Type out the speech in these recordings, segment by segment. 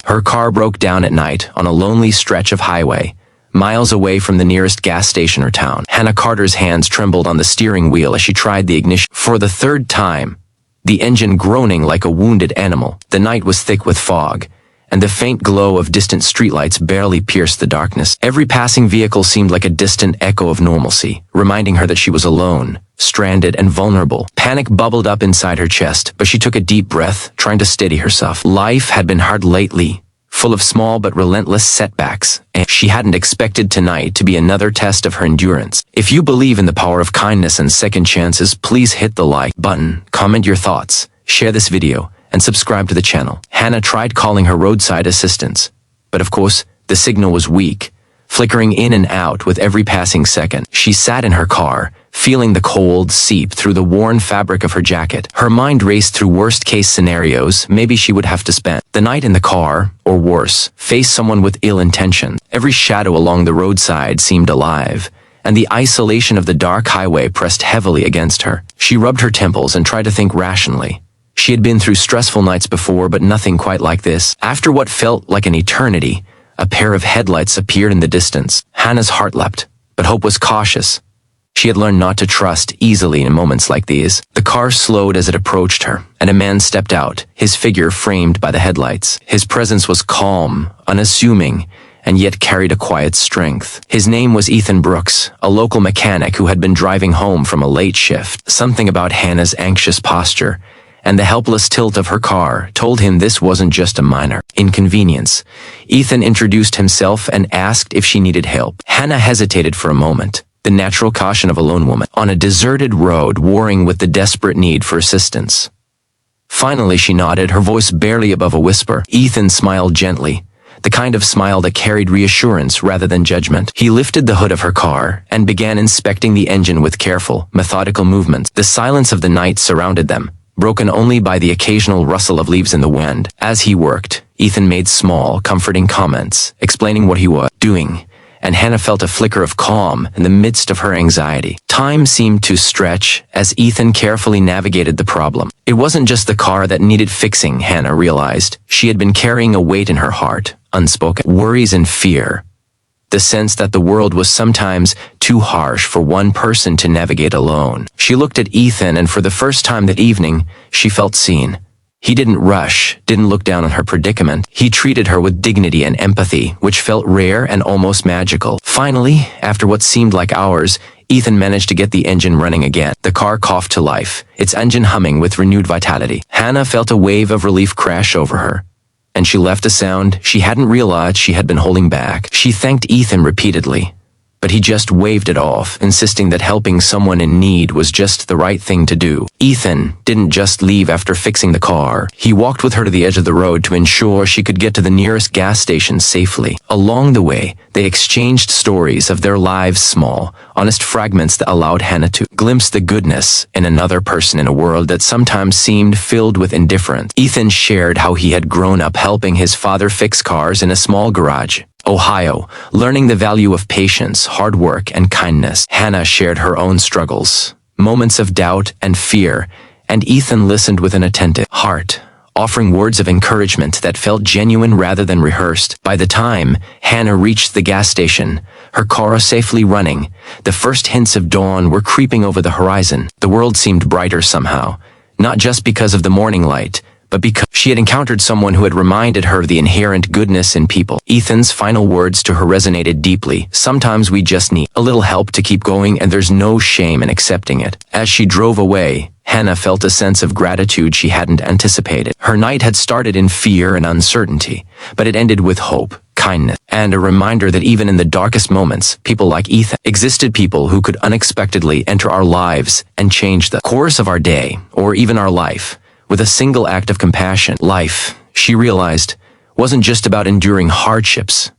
Her car broke down at night on a lonely stretch of highway, miles away from the nearest gas station or town. Hannah Carter's hands trembled on the steering wheel as she tried the ignition. For the third time, the engine groaning like a wounded animal. The night was thick with fog, and the faint glow of distant streetlights barely pierced the darkness. Every passing vehicle seemed like a distant echo of normalcy, reminding her that she was alone, stranded, and vulnerable. Panic bubbled up inside her chest, but she took a deep breath, trying to steady herself. Life had been hard lately, full of small but relentless setbacks, and she hadn't expected tonight to be another test of her endurance. If you believe in the power of kindness and second chances, please hit the like button, comment your thoughts, share this video, and subscribe to the channel. Hannah tried calling her roadside assistance, but of course, the signal was weak, flickering in and out with every passing second. She sat in her car, feeling the cold seep through the worn fabric of her jacket. Her mind raced through worst-case scenarios. Maybe she would have to spend the night in the car, or worse, face someone with ill intention. Every shadow along the roadside seemed alive, and the isolation of the dark highway pressed heavily against her. She rubbed her temples and tried to think rationally. She had been through stressful nights before, but nothing quite like this. After what felt like an eternity, a pair of headlights appeared in the distance. Hannah's heart leapt, but hope was cautious. She had learned not to trust easily in moments like these. The car slowed as it approached her, and a man stepped out, his figure framed by the headlights. His presence was calm, unassuming, and yet carried a quiet strength. His name was Ethan Brooks, a local mechanic who had been driving home from a late shift. Something about Hannah's anxious posture and the helpless tilt of her car told him this wasn't just a minor inconvenience. Ethan introduced himself and asked if she needed help. Hannah hesitated for a moment, the natural caution of a lone woman on a deserted road warring with the desperate need for assistance. Finally, she nodded, her voice barely above a whisper. Ethan smiled gently, the kind of smile that carried reassurance rather than judgment. He lifted the hood of her car and began inspecting the engine with careful, methodical movements. The silence of the night surrounded them, broken only by the occasional rustle of leaves in the wind. As he worked, Ethan made small, comforting comments, explaining what he was doing, and Hannah felt a flicker of calm in the midst of her anxiety. Time seemed to stretch as Ethan carefully navigated the problem. It wasn't just the car that needed fixing, Hannah realized. She had been carrying a weight in her heart, unspoken worries and fear. The sense that the world was sometimes too harsh for one person to navigate alone. She looked at Ethan, and for the first time that evening, she felt seen. He didn't rush, didn't look down on her predicament. He treated her with dignity and empathy, which felt rare and almost magical. Finally, after what seemed like hours, Ethan managed to get the engine running again. The car coughed to life, its engine humming with renewed vitality. Hannah felt a wave of relief crash over her, and she left a sound she hadn't realized she had been holding back. She thanked Ethan repeatedly, but he just waved it off, insisting that helping someone in need was just the right thing to do. Ethan didn't just leave after fixing the car. He walked with her to the edge of the road to ensure she could get to the nearest gas station safely. Along the way, they exchanged stories of their lives, small, honest fragments that allowed Hannah to glimpse the goodness in another person in a world that sometimes seemed filled with indifference. Ethan shared how he had grown up helping his father fix cars in a small garage, Ohio, learning the value of patience, hard work, and kindness. Hannah shared her own struggles, moments of doubt and fear, and Ethan listened with an attentive heart, offering words of encouragement that felt genuine rather than rehearsed. By the time Hannah reached the gas station, her car safely running, the first hints of dawn were creeping over the horizon. The world seemed brighter somehow, not just because of the morning light, but because she had encountered someone who had reminded her of the inherent goodness in people. Ethan's final words to her resonated deeply. Sometimes we just need a little help to keep going, and there's no shame in accepting it. As she drove away, Hannah felt a sense of gratitude she hadn't anticipated. Her night had started in fear and uncertainty, but it ended with hope, kindness, and a reminder that even in the darkest moments, people like Ethan existed, people who could unexpectedly enter our lives and change the course of our day, or even our life, with a single act of compassion. Life, she realized, wasn't just about enduring hardships.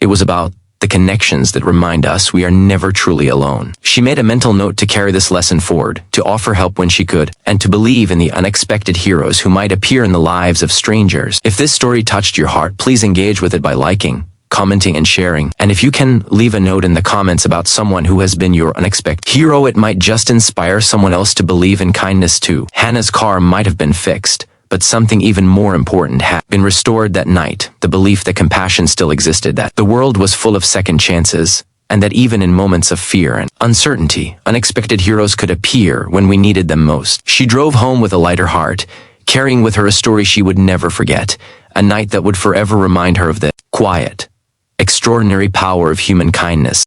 It was about the connections that remind us we are never truly alone. She made a mental note to carry this lesson forward, to offer help when she could, and to believe in the unexpected heroes who might appear in the lives of strangers. If this story touched your heart, please engage with it by liking, commenting, and sharing. And if you can, leave a note in the comments about someone who has been your unexpected hero. It might just inspire someone else to believe in kindness too. Hannah's car might have been fixed, But something even more important had been restored that night, the belief that compassion still existed, that the world was full of second chances, and that even in moments of fear and uncertainty, unexpected heroes could appear when we needed them most. She drove home with a lighter heart, carrying with her a story she would never forget, a night that would forever remind her of the quiet, extraordinary power of human kindness.